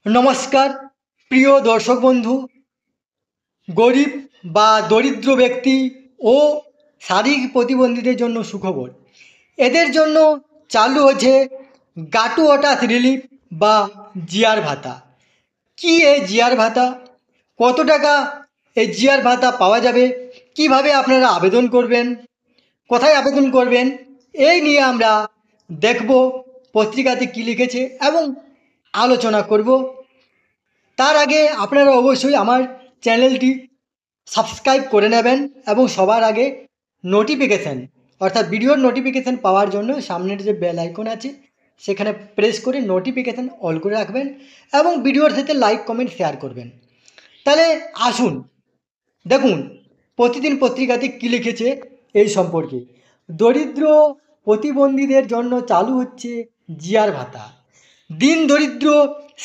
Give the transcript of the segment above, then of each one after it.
নমস্কার প্রিয় দর্শক বন্ধু। গরিব বা দরিদ্র ব্যক্তি ও শারীরিক প্রতিবন্ধীদের জন্য সুখবর। এদের জন্য চালু হয়েছে গাটু হঠাৎ রিলিফ বা জিয়ার ভাতা। কি এই জিয়ার ভাতা, কত টাকা এই জিয়ার ভাতা পাওয়া যাবে, কিভাবে আপনারা আবেদন করবেন, কোথায় আবেদন করবেন, এই নিয়ে আমরা দেখব পত্রিকাতে কী লিখেছে এবং আলোচনা করব। তার আগে আপনারা অবশ্যই আমার চ্যানেলটি সাবস্ক্রাইব করে নেবেন এবং সবার আগে নোটিফিকেশান অর্থাৎ ভিডিওর নোটিফিকেশান পাওয়ার জন্য সামনের যে বেল আইকন আছে সেখানে প্রেস করে নোটিফিকেশান অল করে রাখবেন এবং ভিডিওর সাথে লাইক কমেন্ট শেয়ার করবেন। তাহলে আসুন দেখুন প্রতিদিন পত্রিকাতে কী লিখেছে এই সম্পর্কে। দরিদ্র প্রতিবন্ধীদের জন্য চালু হচ্ছে জিয়ার ভাতা। দিন দরিদ্র,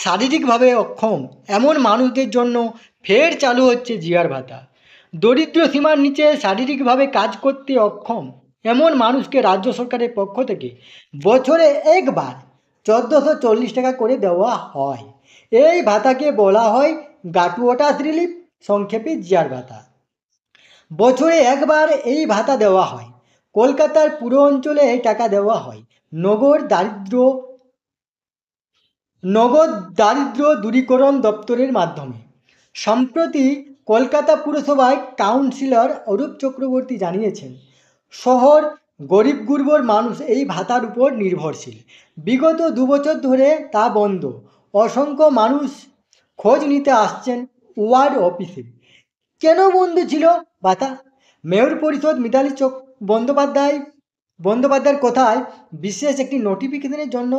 শারীরিকভাবে অক্ষম এমন মানুষদের জন্য ফের চালু হচ্ছে জিয়ার ভাতা। দরিদ্র সীমার নিচে শারীরিকভাবে কাজ করতে অক্ষম এমন মানুষকে রাজ্য সরকারের পক্ষ থেকে বছরে একবার 1440 টাকা করে দেওয়া হয়। এই ভাতাকে বলা হয় গ্র্যাটুইটাস রিলিফ, সংক্ষেপে জিয়ার ভাতা। বছরে একবার এই ভাতা দেওয়া হয়। কলকাতার পুরো অঞ্চলে এই টাকা দেওয়া হয় নগদ দারিদ্র দূরীকরণ দপ্তরের মাধ্যমে। সম্প্রতি কলকাতা পুরসভায় কাউন্সিলর অরূপ চক্রবর্তী জানিয়েছেন, শহর গরিব গুরবর মানুষ এই ভাতার উপর নির্ভরশীল। বিগত 2 বছর ধরে তা বন্ধ। অসংখ্য মানুষ খোঁজ নিতে আসছেন ওয়ার্ড অফিসে। কেন বন্ধ ছিল ভাতা? মেয়র পরিষদ মিতালি বন্দ্যোপাধ্যায়ের কথায় বিশেষ একটি নোটিফিকেশনের জন্য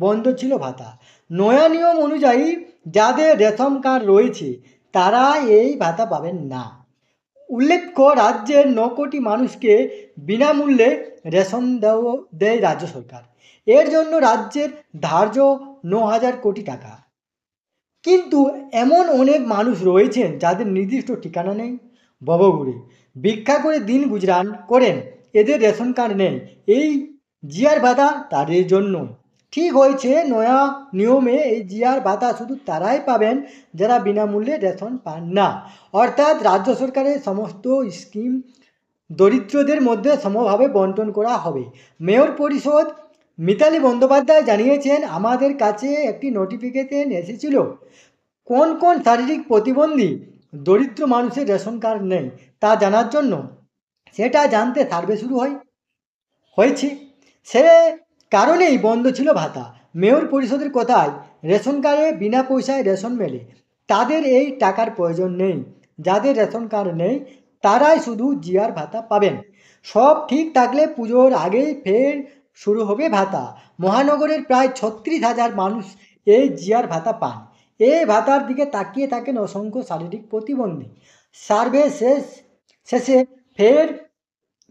বন্ধ ছিল ভাতা। নয়া নিয়ম অনুযায়ী যাদের রেশন কার্ড রয়েছে তারা এই ভাতা পাবেন না। উল্লেখ্য, রাজ্যের 9 কোটি মানুষকে বিনামূল্যে রেশন দেয় রাজ্য সরকার। এর জন্য রাজ্যের ধার্য 9,000 কোটি টাকা। কিন্তু এমন অনেক মানুষ রয়েছেন যাদের নির্দিষ্ট ঠিকানা নেই, ভবঘুরে ভিক্ষা করে দিন গুজরান করেন, এদের রেশন কার্ড নেই। এই জিয়ার ভাতা তাদের জন্য। ঠিক হয়েছে, নয়া নিয়মে এই জিয়ার ভাতা শুধু তারাই পাবেন যারা বিনামূল্যে রেশন পান না। অর্থাৎ রাজ্য সরকারের সমস্ত স্কিম দরিদ্রদের মধ্যে সমভাবে বন্টন করা হবে। মেয়র পরিষদ মিতালি বন্দ্যোপাধ্যায় জানিয়েছেন, আমাদের কাছে একটি নোটিফিকেশন এসেছিল কোন কোন শারীরিক প্রতিবন্ধী দরিদ্র মানুষের রেশন কার্ড নেই তা জানার জন্য। সেটা জানতে সার্ভে শুরু হয়েছে, সে কারণেই বন্ধ ছিল ভাতা। মেয়র পরিষদের কথায় রেশন কার্ডে বিনা পয়সায় রেশন মেলে, তাদের এই টাকার প্রয়োজন নেই। যাদের রেশন কার্ড নেই তারাই শুধু জিয়ার ভাতা পাবেন। সব ঠিক থাকলে পুজোর আগেই ফের শুরু হবে ভাতা। মহানগরের প্রায় 36,000 মানুষ এই জিয়ার ভাতা পান। এই ভাতার দিকে তাকিয়ে থাকেন অসংখ্য শারীরিক প্রতিবন্ধী। সার্ভে শেষে ফের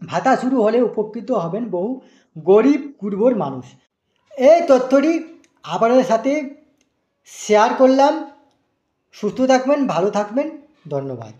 ভাতা শুরু হলে উপকৃত হবেন বহু গরিব গুরবর মানুষ। এই তথ্যটি আপনাদের সাথে শেয়ার করলাম। সুস্থ থাকবেন, ভালো থাকবেন, ধন্যবাদ।